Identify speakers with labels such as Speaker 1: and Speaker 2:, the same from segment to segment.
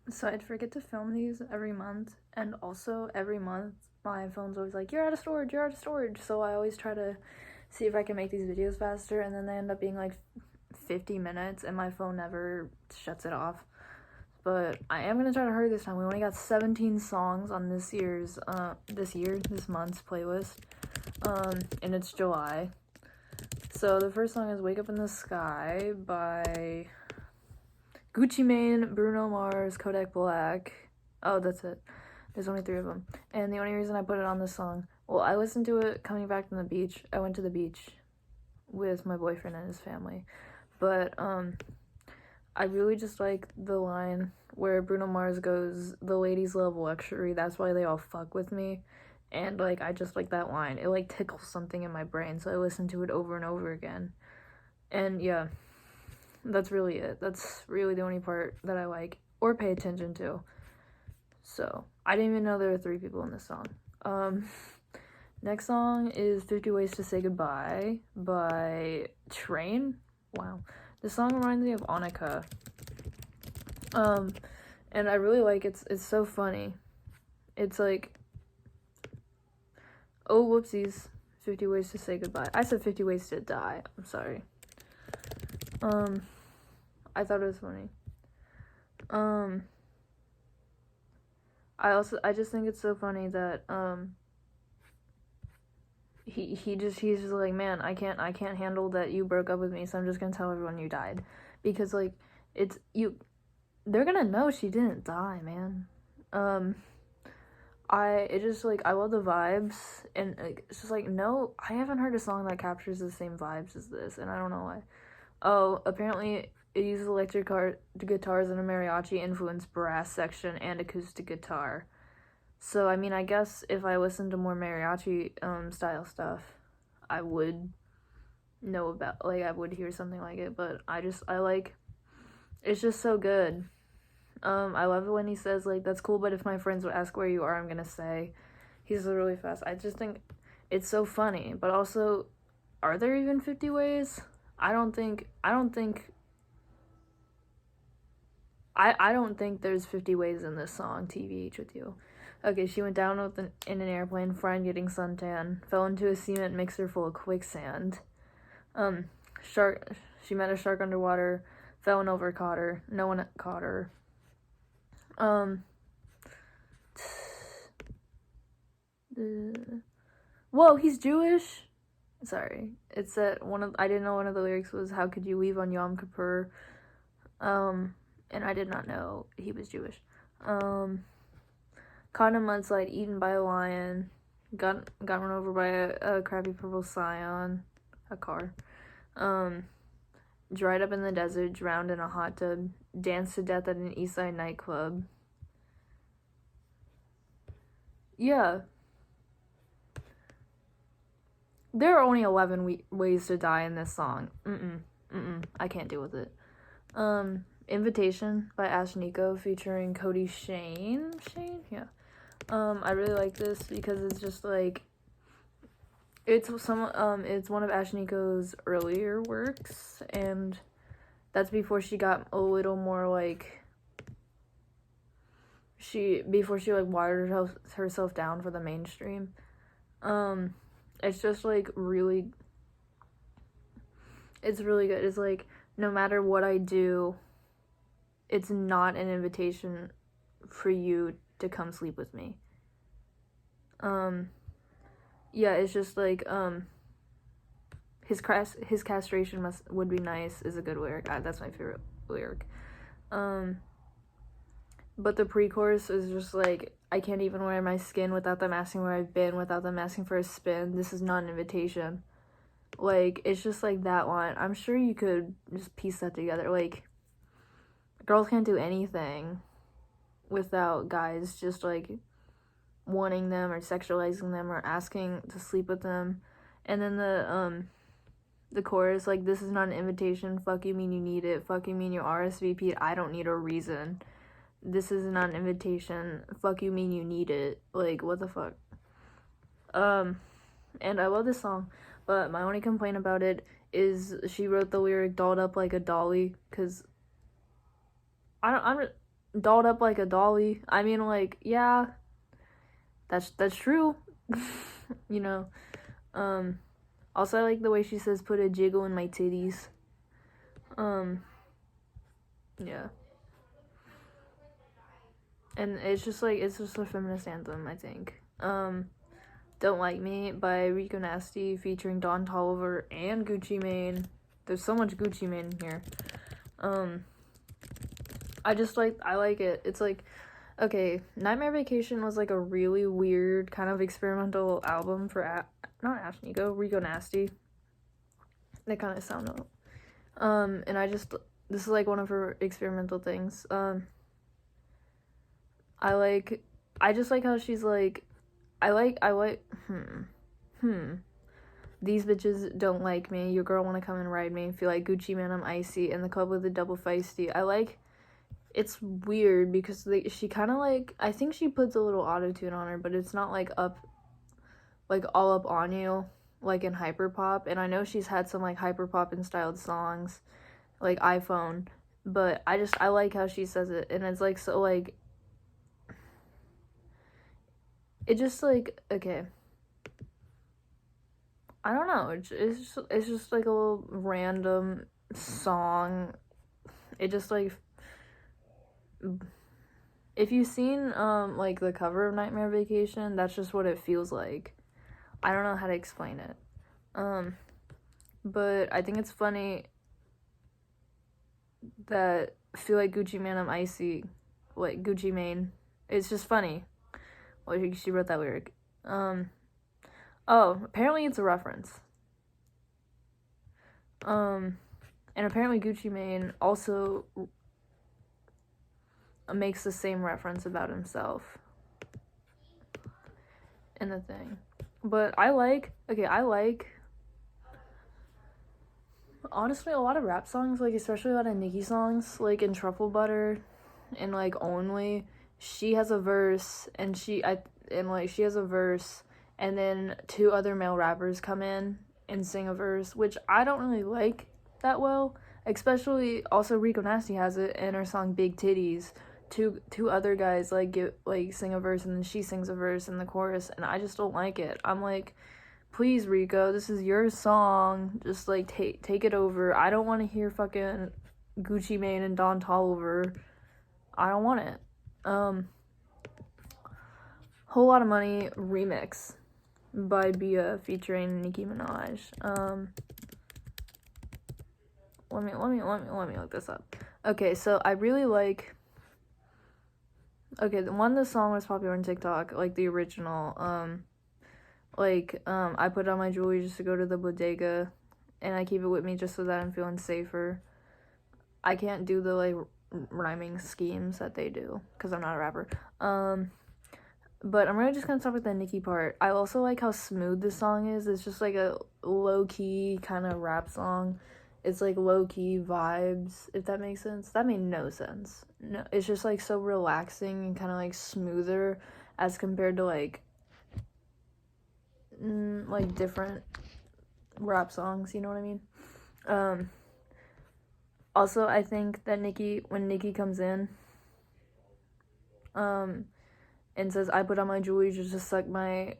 Speaker 1: So I'd forget to film these every month, and also every month my phone's always like, you're out of storage, you're out of storage. So I always try to see if I can make these videos faster, and then they end up being like 50 minutes, and my phone never shuts it off. But I am gonna try to hurry this time. We only got 17 songs on this month's playlist, and it's July. So the first song is "Wake Up in the Sky" by Gucci Mane, Bruno Mars, Kodak Black. Oh, that's it. There's only 3 of them. And the only reason I put it on this song, well, I listened to it coming back from the beach. I went to the beach with my boyfriend and his family. But, I really just like the line where Bruno Mars goes, "The ladies love luxury, that's why they all fuck with me." And, like, I just like that line. It, like, tickles something in my brain, so I listen to it over and over again. And, yeah. That's really it. That's really the only part that I like or pay attention to. So, I didn't even know there were 3 people in this song. Next song is 50 Ways to Say Goodbye by Train. Wow. This song reminds me of Annika. And I really like it. It's so funny. It's like, oh, whoopsies. 50 Ways to Say Goodbye. I said 50 Ways to Die. I'm sorry. I thought it was funny. I just think it's so funny that, he's just like, man, I can't handle that you broke up with me, so I'm just gonna tell everyone you died. Because, like, they're gonna know she didn't die, man. It just, like, I love the vibes, and, like, it's just like, no, I haven't heard a song that captures the same vibes as this, and I don't know why. Oh, apparently it uses electric guitars and a mariachi-influenced brass section and acoustic guitar. So, I mean, I guess if I listened to more mariachi style stuff, I would know about, like, I would hear something like it, but I like, it's just so good. I love it when he says, like, "That's cool, but if my friends would ask where you are, I'm gonna say." He's really fast. I just think it's so funny, but also, are there even 50 ways? I don't think there's 50 ways in this song, TVH with you. Okay, she went down in an airplane, friend getting suntan, fell into a cement mixer full of quicksand. She met a shark underwater, fell and over caught her. No one caught her. Whoa, he's Jewish? Sorry. It said I didn't know one of the lyrics was, "How could you leave on Yom Kippur?" And I did not know he was Jewish. Caught in a mudslide, eaten by a lion, got run over by a crappy purple Scion, a car. Dried up in the desert, drowned in a hot tub, danced to death at an Eastside nightclub. Yeah. There are only 11 ways to die in this song. I can't deal with it. Invitation by Ashnikko featuring Kodie Shane? Yeah. I really like this because it's just like, it's one of Ashnikko's earlier works, and that's before she got a little more like, before she like watered herself down for the mainstream. It's just like it's really good. It's like, no matter what I do, it's not an invitation for you to come sleep with me. Yeah, it's just like, his castration would be nice is a good lyric. That's my favorite lyric. But the pre-chorus is just like, "I can't even wear my skin without them asking where I've been, without them asking for a spin. This is not an invitation." Like, it's just like that line. I'm sure you could just piece that together. Like, girls can't do anything without guys just like wanting them or sexualizing them or asking to sleep with them. And then the chorus, like, "This is not an invitation, fuck you mean you need it, fuck you mean you RSVP'd, I don't need a reason. This is not an invitation, fuck you mean you need it." Like, what the fuck? And I love this song, but my only complaint about it is she wrote the lyric "dolled up like a dolly," because dolled up like a dolly. I mean, like, yeah, that's true. You know. Also I like the way she says put a jiggle in my titties. Yeah. And it's just a feminist anthem, I think. Don't Like Me by Rico Nasty featuring Don Toliver and Gucci Mane. There's so much Gucci Mane in here. I like it. It's like, okay, Nightmare Vacation was like a really weird kind of experimental album for not Ashnikko, Rico Nasty. They kind of sound up. And this is like one of her experimental things. I just like how she's like, these bitches don't like me, your girl wanna come and ride me, feel like Gucci Man, I'm icy, in the club with the double feisty. It's weird because she kind of like, I think she puts a little auto-tune on her, but it's not like all up on you, like in hyperpop. And I know she's had some like hyperpop and styled songs, like iPhone, but I like how she says it, and it's like, so like, it just like, okay, I don't know, it's just like a little random song. It just like, if you've seen like the cover of Nightmare Vacation, that's just what it feels like. I don't know how to explain it. But I think it's funny that feel like Gucci Man, I'm icy, like Gucci Mane. It's just funny. Well, she wrote that lyric. Oh, apparently it's a reference. And apparently Gucci Mane also makes the same reference about himself in the thing. But honestly, a lot of rap songs, like especially a lot of Nicki songs, like in Truffle Butter and like Only, she has a verse, and she has a verse, and then two other male rappers come in and sing a verse, which I don't really like that well. Especially, also Rico Nasty has it in her song Big Titties. Two other guys sing a verse, and then she sings a verse in the chorus, and I just don't like it. I'm like, please, Rico, this is your song. Just like take it over. I don't want to hear fucking Gucci Mane and Don Toliver. I don't want it. Whole Lot of Money remix by Bia featuring Nicki Minaj. Let me look this up. Okay, so I really like. Okay, the song was popular on TikTok, like the original. I put on my jewelry just to go to the bodega, and I keep it with me just so that I'm feeling safer. I can't do the like rhyming schemes that they do because I'm not a rapper. But I'm really just gonna stop with the Nicki part. I also like how smooth this song is. It's just like a low-key kind of rap song. It's like low-key vibes, if that makes sense. That made no sense. No, it's just like so relaxing and kind of like smoother as compared to like different rap songs, you know what I mean? Also, I think that when Nicki comes in, and says, I put on my jewelry just to suck my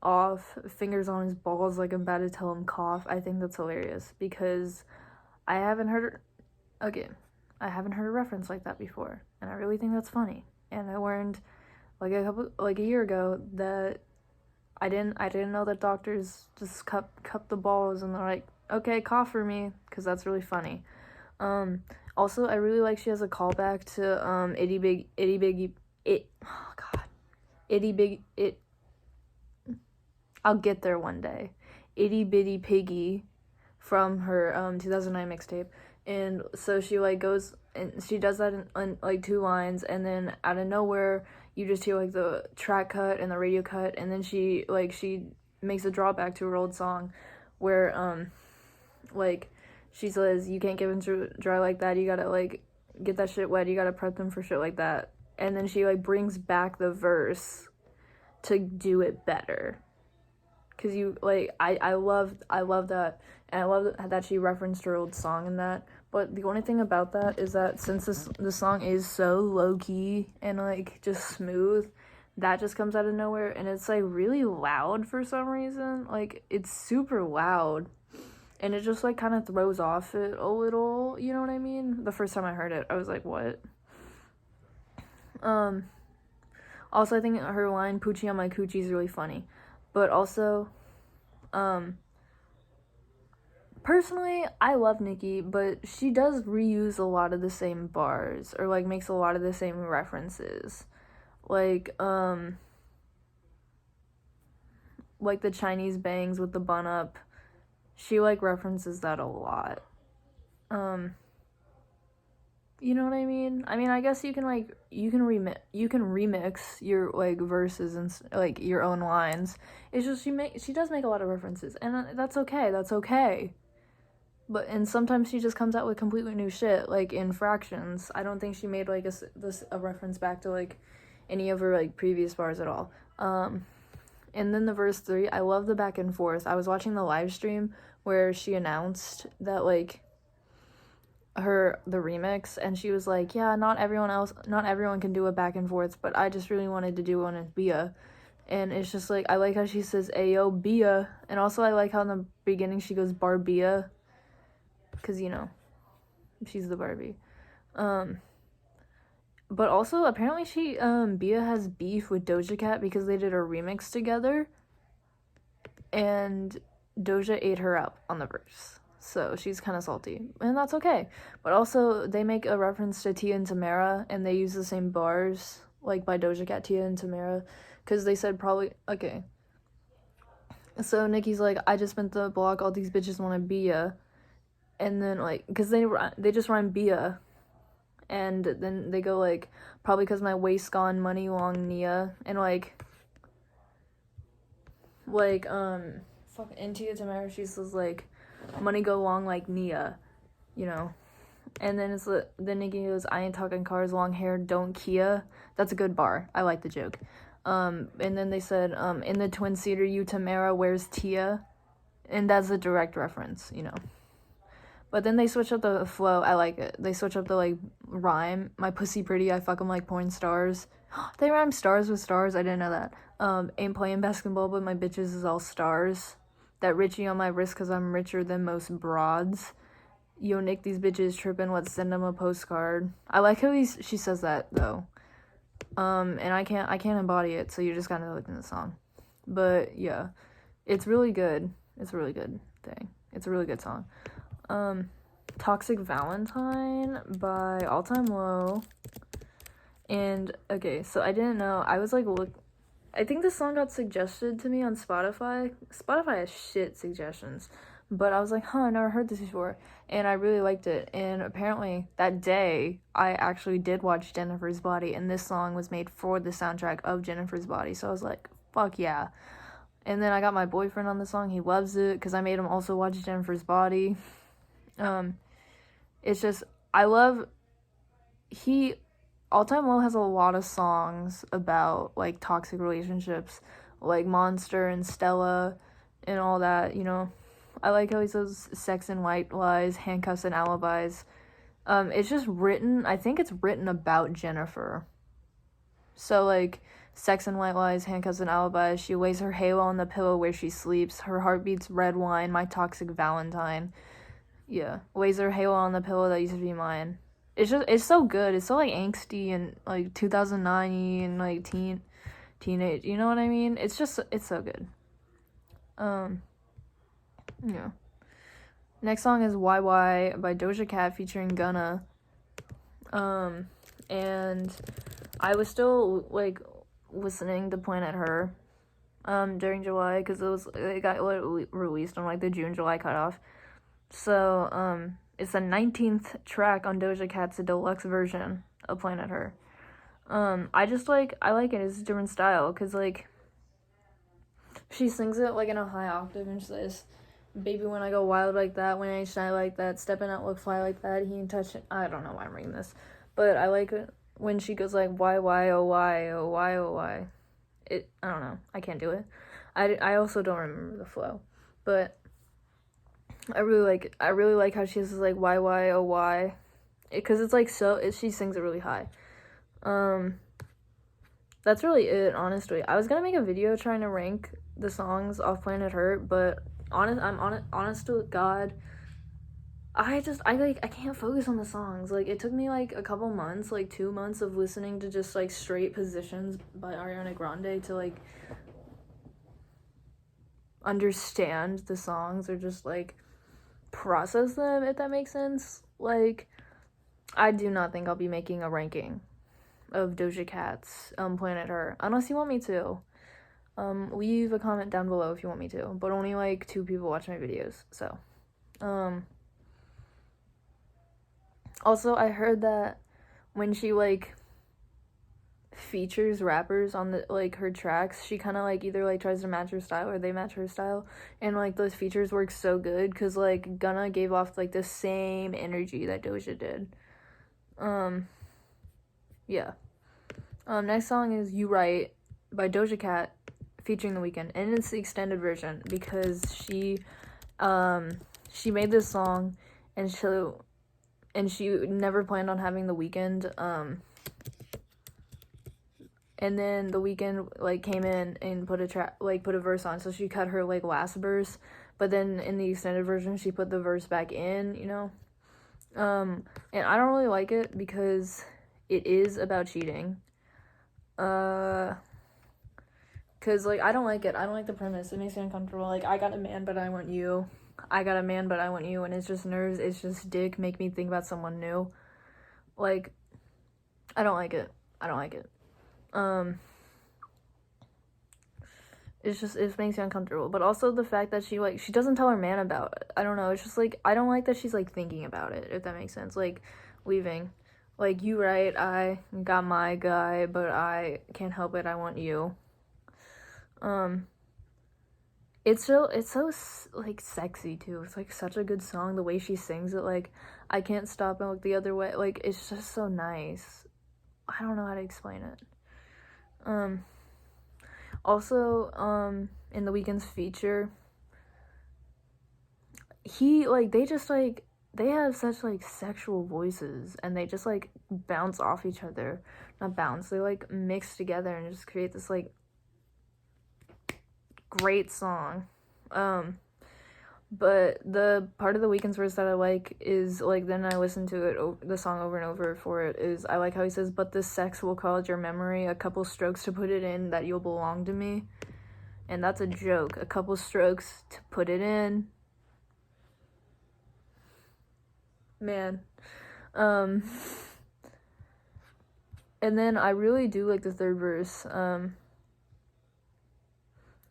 Speaker 1: off, fingers on his balls like I'm about to tell him cough, I think that's hilarious, because I haven't heard a reference like that before, and I really think that's funny. And I learned a year ago that I didn't know that doctors just cup the balls and they're like, okay, cough for me, because that's really funny. Also, I really like she has a callback to I'll get there one day. Itty Bitty Piggy from her 2009 mixtape. And so she like goes and she does that in like 2 lines, and then out of nowhere you just hear like the track cut and the radio cut, and then she makes a drawback to her old song where she says, you can't give them dry like that, you gotta like get that shit wet, you gotta prep them for shit like that. And then she like brings back the verse to do it better. Cause I love that, and I love that she referenced her old song in that. But the only thing about that is that since the song is so low-key and, like, just smooth, that just comes out of nowhere, and it's, like, really loud for some reason. Like, it's super loud, and it just, like, kind of throws off it a little, you know what I mean? The first time I heard it, I was like, what? Also, I think her line, Poochie on my coochie, is really funny. But also, personally, I love Nicki, but she does reuse a lot of the same bars, or, like, makes a lot of the same references. Like the Chinese bangs with the bun up, she, like, references that a lot. You know what I mean? I mean, I guess you can remix your, like, verses and, like, your own lines. It's just she does make a lot of references, and that's okay. But, and sometimes she just comes out with completely new shit, like, in Fractions. I don't think she made, like, a reference back to, like, any of her, like, previous bars at all. And then the verse 3, I love the back and forth. I was watching the live stream where she announced that, like, the remix, and she was like, yeah, not everyone can do a back and forth, but I just really wanted to do one with Bia. And it's just, like, I like how she says, ayo, Bia. And also I like how in the beginning she goes, Barbia. Because, you know, she's the Barbie. But also, apparently Bia has beef with Doja Cat because they did a remix together. And Doja ate her up on the verse. So she's kind of salty. And that's okay. But also, they make a reference to Tia and Tamara, and they use the same bars, like, by Doja Cat, Tia and Tamara. Because they said probably, okay. So Nicki's like, I just spent the block, all these bitches want to be ya. And then, like, because they just rhyme Bia. And then they go, like, probably because my waist gone money long Nia. And, in Tia Tamara, she says, like, money go long like Nia, you know. And then then Nicki goes, I ain't talking cars, long hair, don't Kia. That's a good bar. I like the joke. And then they said, in the twin-seater, you Tamara, where's Tia? And that's a direct reference, you know. But then they switch up the flow. I like it. They switch up the, like, rhyme. My pussy pretty, I fuck 'em like porn stars. They rhyme stars with stars. I didn't know that. Ain't playing basketball, but my bitches is all stars. That Richie on my wrist cause I'm richer than most broads. Yo, Nick, these bitches trippin', let's send them a postcard. I like how she says that, though. And I can't embody it, so you just gotta look in the song. But, yeah. It's really good. It's a really good thing. It's a really good song. Toxic Valentine by All Time Low. And, okay, so I didn't know. I was, like, I think this song got suggested to me on Spotify. Spotify has shit suggestions. But I was like, I never heard this before. And I really liked it. And apparently, that day, I actually did watch Jennifer's Body. And this song was made for the soundtrack of Jennifer's Body. So I was like, fuck yeah. And then I got my boyfriend on the song. He loves it. Because I made him also watch Jennifer's Body. It's just, I love, All Time Low has a lot of songs about, like, toxic relationships, like Monster and Stella and all that, you know. I like how he says sex and white lies, handcuffs and alibis. It's just written, I think it's written about Jennifer. So, like, sex and white lies, handcuffs and alibis, she lays her halo on the pillow where she sleeps, her heart beats red wine, my toxic Valentine. Yeah, lays her halo on the pillow that used to be mine. It's so good. It's so, like, angsty and, like, 2009 and, like, teenage. You know what I mean? It's so good. Yeah. Next song is YY by Doja Cat featuring Gunna. And I was still, like, listening to Planet Her, during July, because it got released on, like, the June-July cutoff. So, it's the 19th track on Doja Cat's deluxe version of Planet Her. I like it. It's a different style, because, like, she sings it, like, in a high octave, and she says, baby, when I go wild like that, when I shine like that, stepping out, look fly like that, he ain't touching, I don't know why I'm reading this, but I like it when she goes, like, why, oh, why, oh, why, oh, why. I don't know, I can't do it. I also don't remember the flow, but I really like how she has this, like, why, oh, why. Because it's, like, she sings it really high. That's really it, honestly. I was gonna make a video trying to rank the songs off Planet Hurt, but honest to God, I can't focus on the songs. Like, it took me, like, a couple months, like, 2 months of listening to just, like, straight Positions by Ariana Grande to, like, understand the songs or just, like, process them, if that makes sense. Like, I do not think I'll be making a ranking of Doja Cat's Planet Hurt, unless you want me to. Leave a comment down below if you want me to, but only, like, 2 people watch my videos, so. Also, I heard that when she, like, features rappers on the, like, her tracks, she kind of, like, either, like, tries to match her style or they match her style, and, like, those features work so good, because, like, Gunna gave off, like, the same energy that Doja did. Yeah. Next song is You Right by Doja Cat featuring The Weeknd, and it's the extended version because she made this song and she never planned on having The Weeknd, and then The Weeknd, like, came in and put a verse on, so she cut her, like, last verse, but then in the extended version she put the verse back in, you know. And I don't really like it because it is about cheating. Cause, like, I don't like it. I don't like the premise. It makes me uncomfortable. Like, I got a man, but I want you. I got a man, but I want you. And it's just nerves. It's just dick. Make me think about someone new. Like, I don't like it. I don't like it. It makes me uncomfortable. But also the fact that she doesn't tell her man about it. I don't know. It's just, like, I don't like that she's, like, thinking about it, if that makes sense. Like, leaving. Like, you right, I got my guy, but I can't help it, I want you. It's so, like, sexy, too. It's, like, such a good song, the way she sings it, like, I can't stop and look the other way. Like, it's just so nice. I don't know how to explain it. Also, in The Weeknd's feature, they have such, like, sexual voices, and they just, like, bounce off each other. Not bounce, they, like, mix together and just create this, like, great song. But the part of The Weeknd's verse that I like is, like, then I listen to it, the song over and over for it, is I like how he says, but this sex will call your memory, a couple strokes to put it in, that you'll belong to me. And that's a joke. A couple strokes to put it in. Man. And then I really do like the third verse.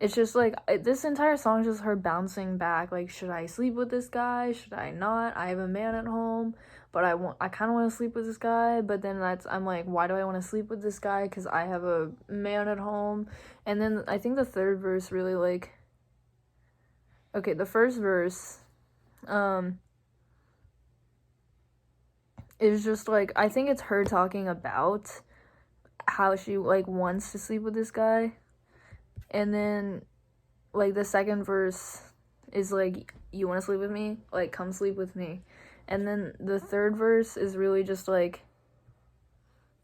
Speaker 1: It's just, like, this entire song is just her bouncing back. Like, should I sleep with this guy? Should I not? I have a man at home, but I kind of want to sleep with this guy. But then I'm like, why do I want to sleep with this guy? Because I have a man at home. And then I think the third verse really, like, okay, the first verse, is just, like, I think it's her talking about how she, like, wants to sleep with this guy. And then, like, the second verse is, like, you want to sleep with me? Like, come sleep with me. And then the third verse is really just, like,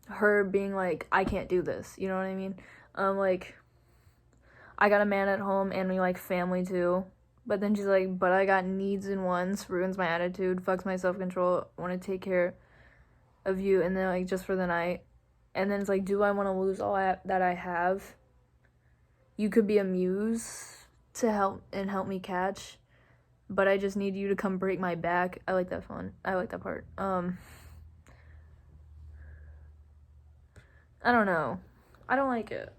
Speaker 1: her being like, I can't do this. You know what I mean? Like, I got a man at home and we like family too. But then she's like, but I got needs and wants, ruins my attitude, fucks my self-control, want to take care of you, and then, like, just for the night. And then it's like, do I want to lose all that I have? You could be a muse to help me catch, but I just need you to come break my back. I like that part. I don't know. I don't like it.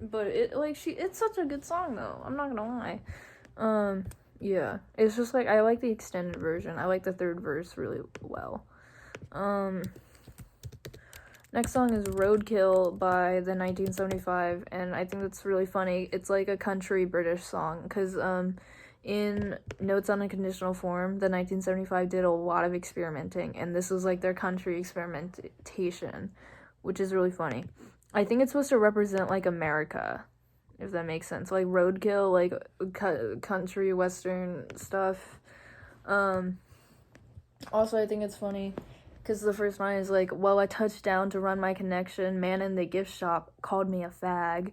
Speaker 1: But it's such a good song though. I'm not gonna lie. Yeah. It's just, like, I like the extended version. I like the third verse really well. Next song is Roadkill by the 1975, and I think that's really funny. It's, like, a country British song, because, in Notes on a Conditional Form, the 1975 did a lot of experimenting, and this was, like, their country experimentation, which is really funny. I think it's supposed to represent, like, America, if that makes sense. Like, Roadkill, like, country, western stuff. Also, I think it's funny because the first line is like, well, I touched down to run my connection. Man in the gift shop called me a fag.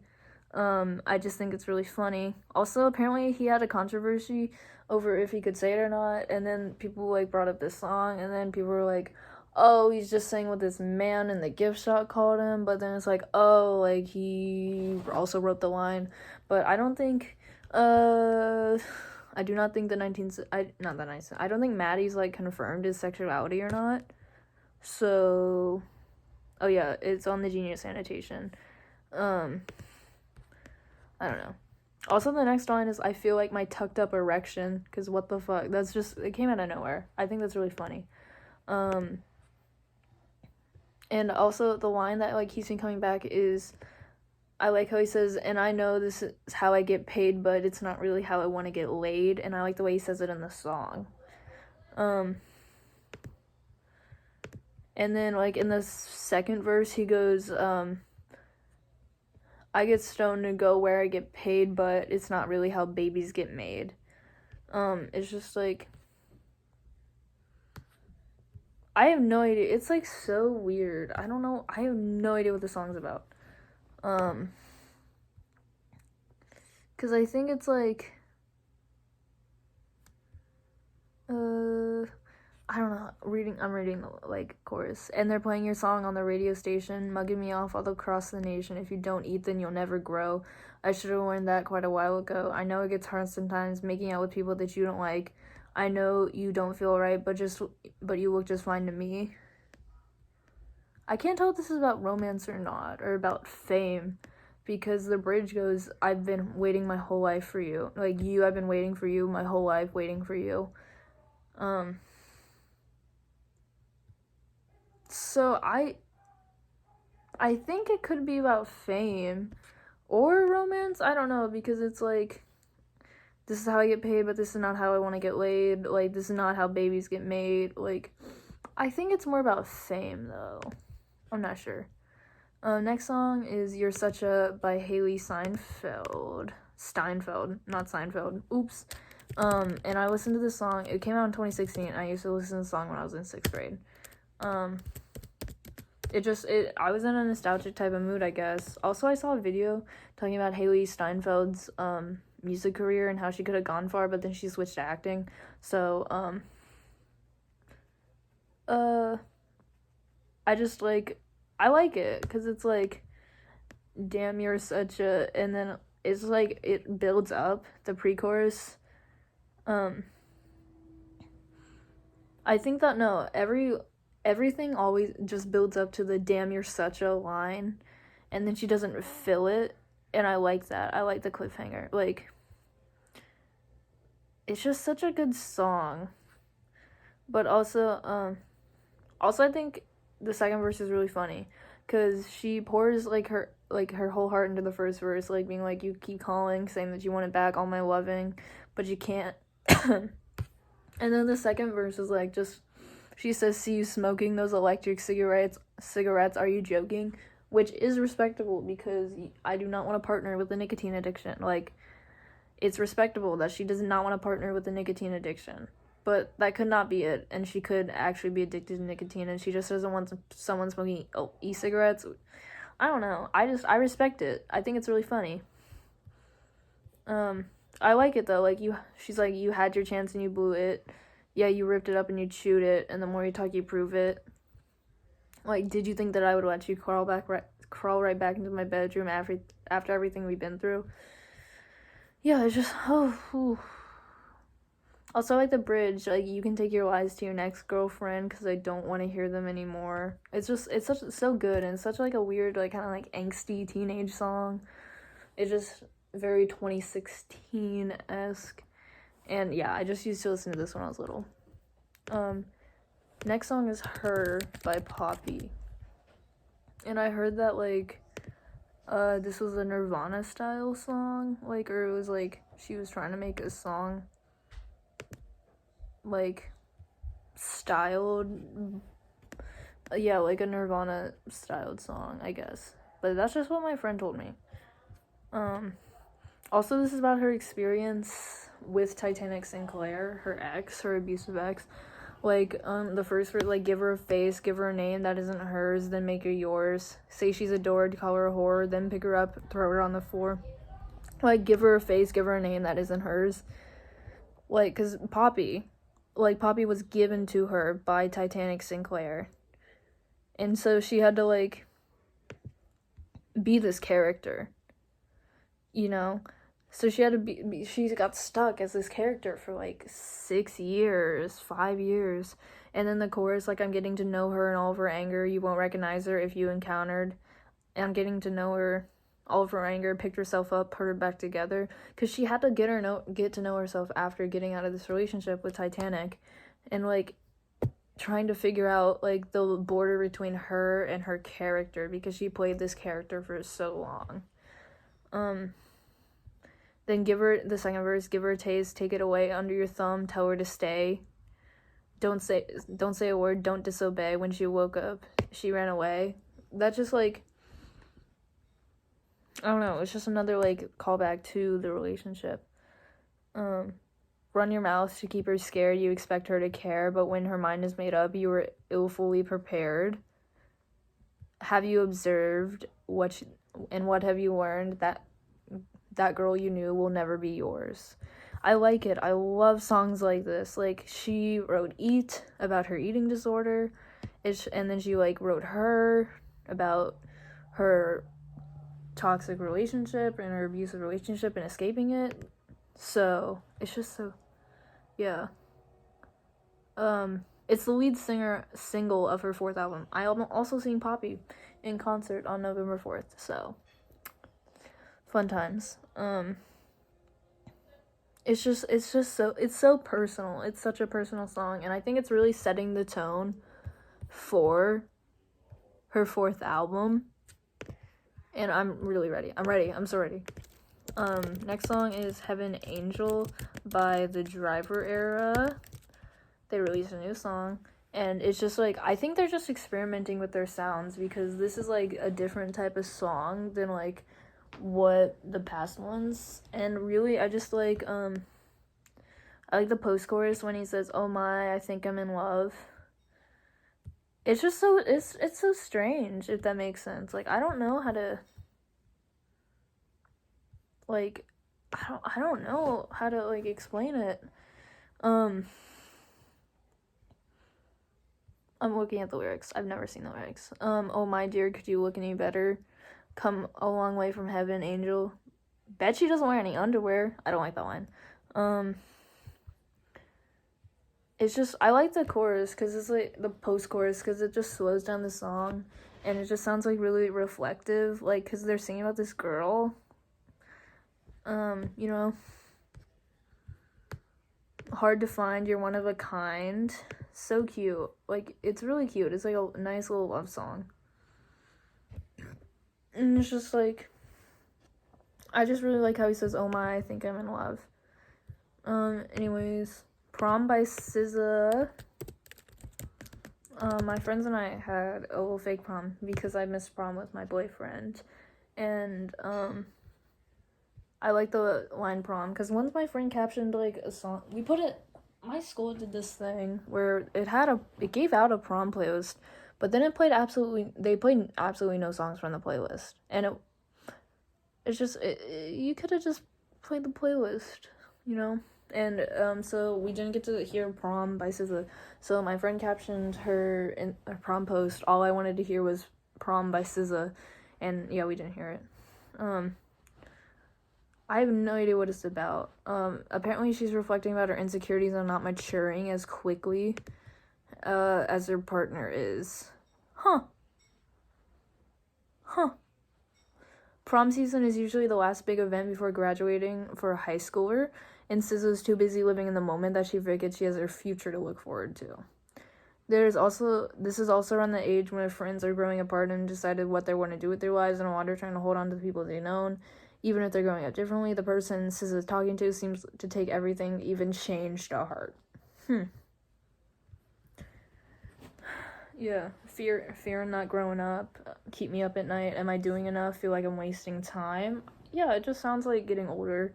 Speaker 1: I just think it's really funny. Also, apparently he had a controversy over if he could say it or not, and then people like brought up this song, and then people were like, oh, he's just saying what this man in the gift shop called him, but then it's like, oh, like he also wrote the line. But I don't think I do not think I don't think Maddie's like confirmed his sexuality or not. So, oh yeah, it's on the Genius annotation. I don't know. Also, the next line is, I feel like my tucked up erection, because what the fuck, that's just, it came out of nowhere. I think that's really funny. And also, the line that, like, keeps me coming back is, I like how he says, and I know this is how I get paid, but it's not really how I want to get laid, and I like the way he says it in the song. And then, like, in the second verse, he goes, I get stoned to go where I get paid, but it's not really how babies get made. It's just, like, I have no idea. It's, like, so weird. I don't know. I have no idea what the song's about. Because I think it's, like, I don't know, I'm reading the, like, chorus, and they're playing your song on the radio station, mugging me off all across the nation. If you don't eat, then you'll never grow. I should have learned that quite a while ago. I know it gets hard sometimes, making out with people that you don't like. I know you don't feel right, but you look just fine to me. I can't tell if this is about romance or not, or about fame, because the bridge goes, I've been waiting my whole life for you. Like, I've been waiting for you, my whole life waiting for you. So I think it could be about fame or romance. I don't know, because it's like, this is how I get paid, but this is not how I want to get laid. Like, this is not how babies get made. Like, I think it's more about fame, though. I'm not sure. Next song is You're Such a by Hailee Steinfeld, not Seinfeld. Oops. And I listened to this song. It came out in 2016. I used to listen to the song when I was in 6th grade. I was in a nostalgic type of mood, I guess. Also, I saw a video talking about Hailee Steinfeld's, music career and how she could have gone far, but then she switched to acting. So, I like it, because it's like, damn, you're such a, and then it's like, it builds up, the pre-chorus. I think that, no, everything always just builds up to the damn, you're such a line, and then she doesn't fill it, and I like that. I like the cliffhanger. Like, it's just such a good song. But also, I think the second verse is really funny, because she pours, like, her whole heart into the first verse, like, being like, you keep calling, saying that you want it back, all my loving, but you can't. And then the second verse is, like, just, she says, see you smoking those electric cigarettes, are you joking? Which is respectable, because I do not want to partner with a nicotine addiction. Like, it's respectable that she does not want to partner with a nicotine addiction. But that could not be it, and she could actually be addicted to nicotine, and she just doesn't want someone smoking e-cigarettes. I don't know. I respect it. I think it's really funny. I like it, though. Like, she's like, you had your chance and you blew it. Yeah, you ripped it up and you chewed it, and the more you talk, you prove it. Like, did you think that I would let you crawl right back into my bedroom after everything we've been through? Yeah, it's just, Also, like, the bridge, like, you can take your lies to your next girlfriend, because I don't want to hear them anymore. It's so good, and it's such, like, a weird, like, kind of, like, angsty teenage song. It's just very 2016-esque. And, yeah, I just used to listen to this when I was little. Next song is Her by Poppy. And I heard that, like, this was a Nirvana-style song, like, or it was, like, she was trying to make a song, like, styled, yeah, like a Nirvana-styled song, I guess. But that's just what my friend told me. Also, this is about her experience with Titanic Sinclair, her ex, her abusive ex. Like, the first word, like, give her a face, give her a name that isn't hers, then make her yours. Say she's adored, call her a whore, then pick her up, throw her on the floor. Like, give her a face, give her a name that isn't hers. Like, because Poppy was given to her by Titanic Sinclair. And so she had to, like, be this character, you know? So she had to she got stuck as this character for, like, 6 years, 5 years. And then the chorus, like, I'm getting to know her and all of her anger. You won't recognize her if you encountered. And I'm getting to know her, all of her anger, picked herself up, put her back together. Because she had to get to know herself after getting out of this relationship with Titanic. And, like, trying to figure out, like, the border between her and her character. Because she played this character for so long. Then give her, the second verse, give her a taste, take it away under your thumb, tell her to stay. Don't say a word, don't disobey. When she woke up, she ran away. That's just, like, I don't know, it's just another, like, callback to the relationship. Run your mouth to keep her scared, you expect her to care, but when her mind is made up, you were ill-fully prepared. Have you observed what have you learned? That girl you knew will never be yours. I like it. I love songs like this. Like, she wrote Eat about her eating disorder, and then she, like, wrote Her about her toxic relationship and her abusive relationship and escaping it. So, it's just so, yeah. It's the lead single of her 4th album. I am also seeing Poppy in concert on November 4th, so fun times. It's so personal. It's such a personal song, and I think it's really setting the tone for her 4th album. And I'm really ready. I'm so ready. Next song is Heaven Angel by the Driver Era. They released a new song, and it's just, like, I think they're just experimenting with their sounds, because this is, like, a different type of song than, like, what the past ones. And really, I just, like, I like the post-chorus when he says, oh my, I think I'm in love. It's just so, it's so strange, if that makes sense. Like, I don't know how to, like, I don't know how to, like, explain it. I'm looking at the lyrics. I've never seen the lyrics. Oh my dear, could you look any better? Come a long way from heaven, angel. Bet she doesn't wear any underwear. I don't like that line. It's just, I like the chorus, because it's, like, the post-chorus, because it just slows down the song, and it just sounds, like, really reflective, like, because they're singing about this girl. You know, hard to find, you're one of a kind. So cute. Like, it's really cute. It's, like, a nice little love song. And it's just, like, I just really like how he says, oh my, I think I'm in love. Anyways, Prom by SZA. My friends and I had a little fake prom, because I missed prom with my boyfriend. And, I like the line prom, because once my friend captioned, like, a song, my school did this thing where it gave out a prom playlist, but then they played absolutely no songs from the playlist, and it's just, you could have just played the playlist, you know, and, so we didn't get to hear Prom by SZA, so my friend captioned her in a prom post, all I wanted to hear was Prom by SZA, and, yeah, we didn't hear it. I have no idea what it's about. Apparently she's reflecting about her insecurities and not maturing as quickly as her partner is. Huh. Prom season is usually the last big event before graduating for a high schooler, and SZA's too busy living in the moment that she forgets she has her future to look forward to. This is also around the age when her friends are growing apart and decided what they want to do with their lives, and a lot are trying to hold on to the people they've known. Even if they're growing up differently, the person SZA is talking to seems to take everything, even change, to heart. Yeah, fear in not growing up, keep me up at night, am I doing enough, feel like I'm wasting time. Yeah, it just sounds like getting older,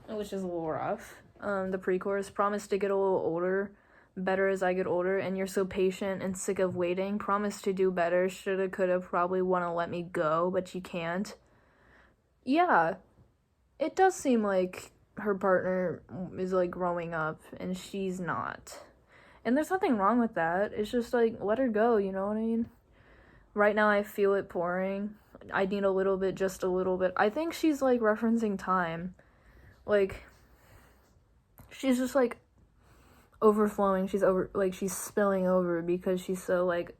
Speaker 1: which is a little rough. The pre-chorus, promise to get a little older, better as I get older, and you're so patient and sick of waiting. Promise to do better, shoulda, coulda, probably wanna let me go, but you can't. Yeah, it does seem like her partner is like growing up and she's not. And there's nothing wrong with that. It's just like, let her go, you know what I mean? Right now I feel it pouring. I need a little bit, just a little bit. I think she's like referencing time. Like, she's just like overflowing. She's spilling over because she's so like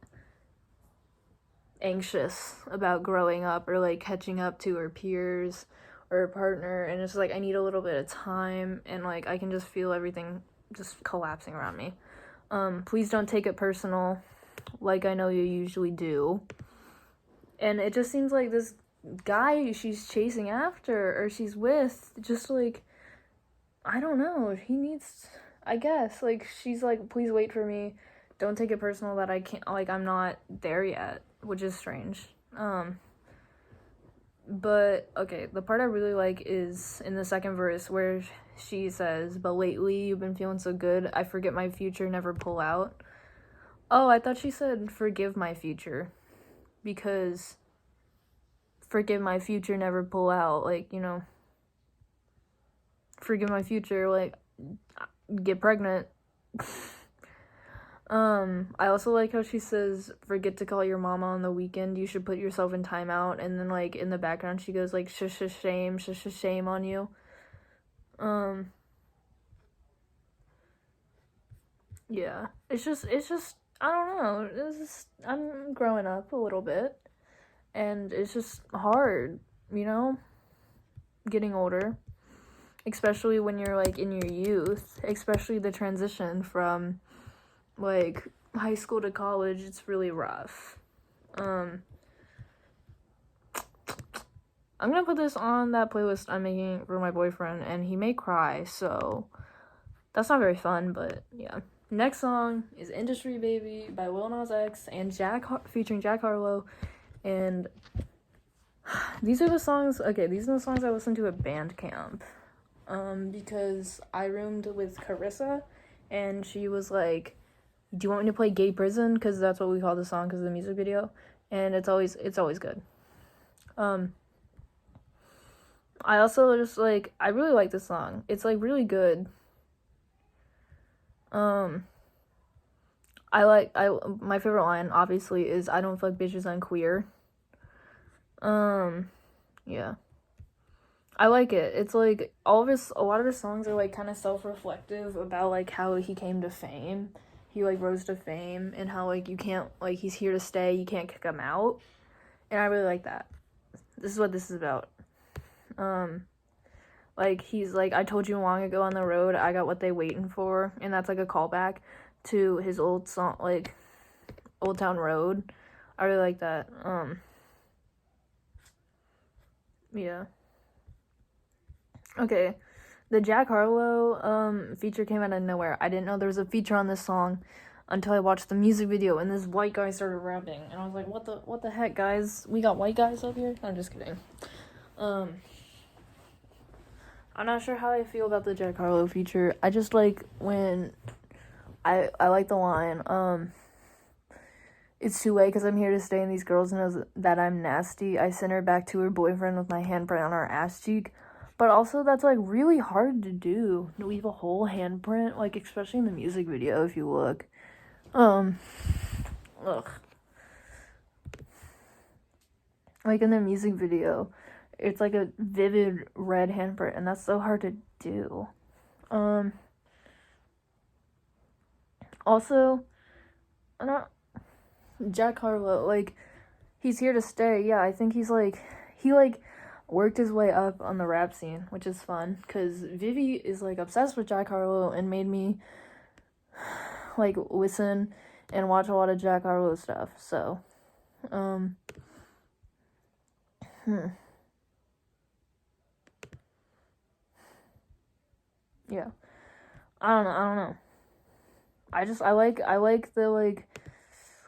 Speaker 1: anxious about growing up or like catching up to her peers or her partner, and it's like I need a little bit of time, and like I can just feel everything just collapsing around me. Please don't take it personal like I know you usually do. And it just seems like this guy she's chasing after or she's with, just like, I don't know, he needs, I guess, like, she's like, please wait for me, don't take it personal that I can't, like, I'm not there yet, which is strange. But, okay, the part I really like is in the second verse where she says, but lately you've been feeling so good, I forget my future, never pull out. Oh, I thought she said forgive my future, because forgive my future, never pull out, like, you know, forgive my future, like, get pregnant. I also like how she says, forget to call your mama on the weekend, you should put yourself in timeout, and then, like, in the background she goes, like, shame on you. Yeah, it's just, I don't know, I'm growing up a little bit, and it's just hard, you know, getting older, especially when you're, like, in your youth, especially the transition from, like, high school to college, it's really rough. I'm gonna put this on that playlist I'm making for my boyfriend, and he may cry, so that's not very fun, but yeah. Next song is Industry Baby by Lil Nas X and featuring Jack Harlow, and these are the songs I listened to at band camp, because I roomed with Carissa, and she was like, do you want me to play Gay Prison? Because that's what we call the song because of the music video, and it's always good. I also just, like, I really like this song. It's, like, really good. My favorite line, obviously, is, I don't fuck bitches, I'm queer. Yeah. I like it. It's, like, a lot of his songs are, like, kind of self-reflective about, like, how he came to fame. He, like, rose to fame, and how, like, you can't, like, he's here to stay, you can't kick him out. And I really like that. This is what this is about. Like, he's like, I told you long ago on the road, I got what they waiting for, and that's, like, a callback to his old song, like, Old Town Road. I really like that. Yeah. Okay, the Jack Harlow, feature came out of nowhere. I didn't know there was a feature on this song until I watched the music video, and this white guy started rapping, and I was like, what the heck, guys? We got white guys up here? I'm just kidding. I'm not sure how I feel about the Jack Harlow feature. I just like when I like the line, it's too late because I'm here to stay and these girls know that I'm nasty. I sent her back to her boyfriend with my handprint on her ass cheek. But also that's like really hard to do, to leave a whole handprint, like especially in the music video if you look. Ugh. Like in the music video, it's like a vivid red handprint, and that's so hard to do. Also, Jack Harlow, like, he's here to stay. Yeah, I think he worked his way up on the rap scene, which is fun, because Vivi is, like, obsessed with Jack Harlow and made me, like, listen and watch a lot of Jack Harlow stuff, so, yeah, I don't know, I like the, like,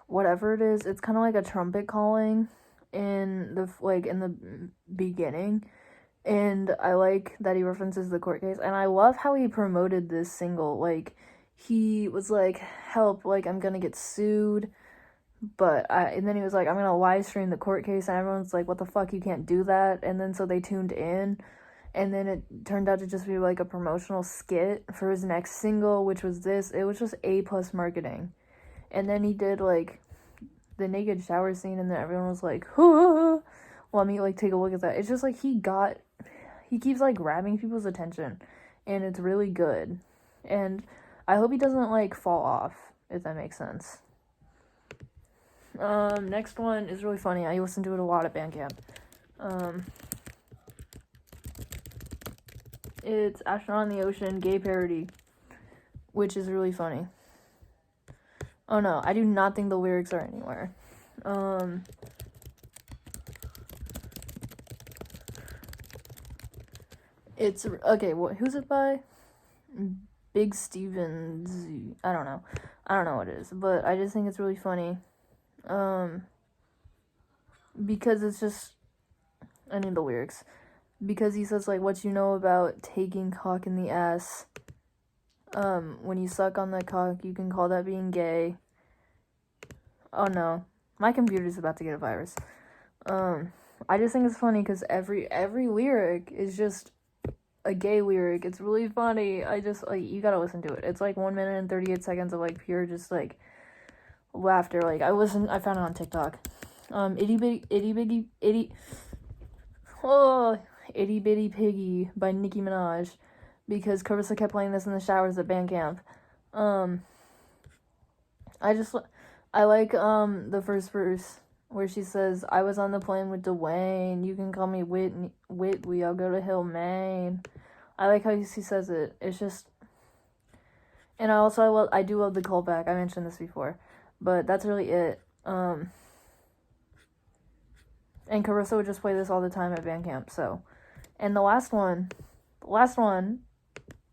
Speaker 1: whatever it is, it's kind of like a trumpet calling in the beginning, And I like that he references the court case. And I love how he promoted this single. Like, he was like, help, like, I'm gonna get sued. And then he was like, I'm gonna live stream the court case. And everyone's like, what the fuck, you can't do that. And then so they tuned in. And then it turned out to just be like a promotional skit for his next single, which was this. It was just A+ marketing. And then he did like the naked shower scene, and then everyone was like, "Huh." Let me like take a look at that. It's just like he keeps like grabbing people's attention, and it's really good. And I hope he doesn't like fall off, if that makes sense. Next one is really funny. I listened to it a lot at Bandcamp. It's Astronaut in the Ocean, gay parody, which is really funny. Oh no, I do not think the lyrics are anywhere. It's, okay, who's it by? Bigstevedzn. I don't know what it is, but I just think it's really funny. Because it's just, I need the lyrics. Because he says, like, what you know about taking cock in the ass. When you suck on that cock, you can call that being gay. Oh no, my computer's about to get a virus. I just think it's funny because every lyric is just a gay lyric. It's really funny. I just, like, you gotta listen to it. It's like 1 minute and 38 seconds of like pure just like laughter. Like, I found it on TikTok. Itty Bitty Piggy by Nicki Minaj, because Carissa kept playing this in the showers at Bandcamp. I like the first verse where she says, I was on the plane with Dwayne, you can call me Whitley, I'll go to Hill, Maine. I like how she says it. It's just, and I do love the callback. I mentioned this before, but that's really it. And Carissa would just play this all the time at Bandcamp, so. And the last one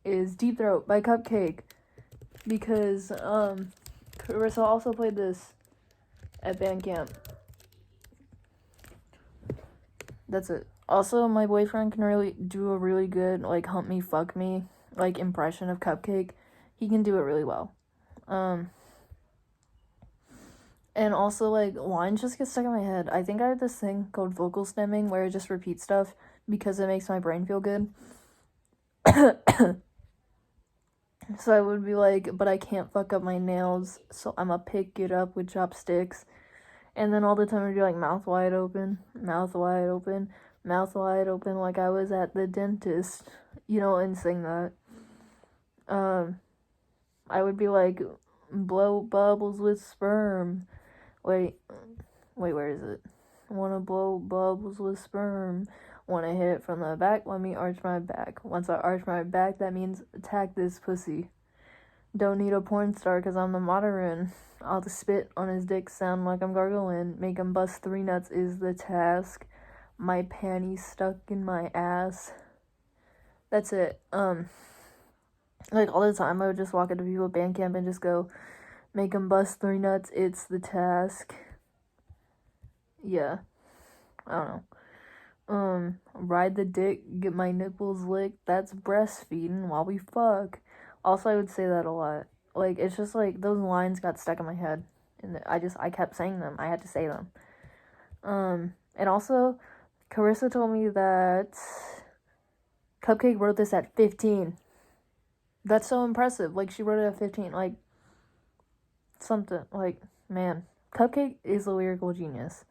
Speaker 1: is Deepthroat by cupcakKe, because Carissa also played this at Bandcamp. That's it. Also, my boyfriend can really do a really good, like, hump me, fuck me, like, impression of cupcakKe. He can do it really well. And also, like, lines just get stuck in my head. I think I have this thing called vocal stemming where I just repeat stuff because it makes my brain feel good. So I would be like, but I can't fuck up my nails, so I'ma pick it up with chopsticks. And then all the time I'd be like, mouth wide open, mouth wide open, mouth wide open, like I was at the dentist, you know, and sing that. I would be like, blow bubbles with sperm. Wait, where is it? Wanna blow bubbles with sperm. Wanna hit it from the back, let me arch my back. Once I arch my back, that means attack this pussy. Don't need a porn star, cause I'm the modern. I'll just spit on his dick, sound like I'm gargling. Make him bust 3 nuts is the task. My panties stuck in my ass. That's it. Like, all the time, I would just walk into people at Bandcamp and just go, make him bust 3 nuts, it's the task. Yeah. I don't know. Ride the dick, get my nipples licked, that's breastfeeding while we fuck. Also, I would say that a lot. Like, it's just like, those lines got stuck in my head. And I kept saying them. I had to say them. And also, Carissa told me that cupcakKe wrote this at 15. That's so impressive. Like, she wrote it at 15. Like, something. Like, man. cupcakKe is a lyrical genius.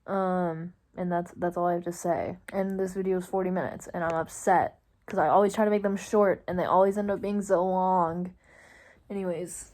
Speaker 1: And that's all I have to say. And this video is 40 minutes, and I'm upset. Because I always try to make them short, and they always end up being so long. Anyways,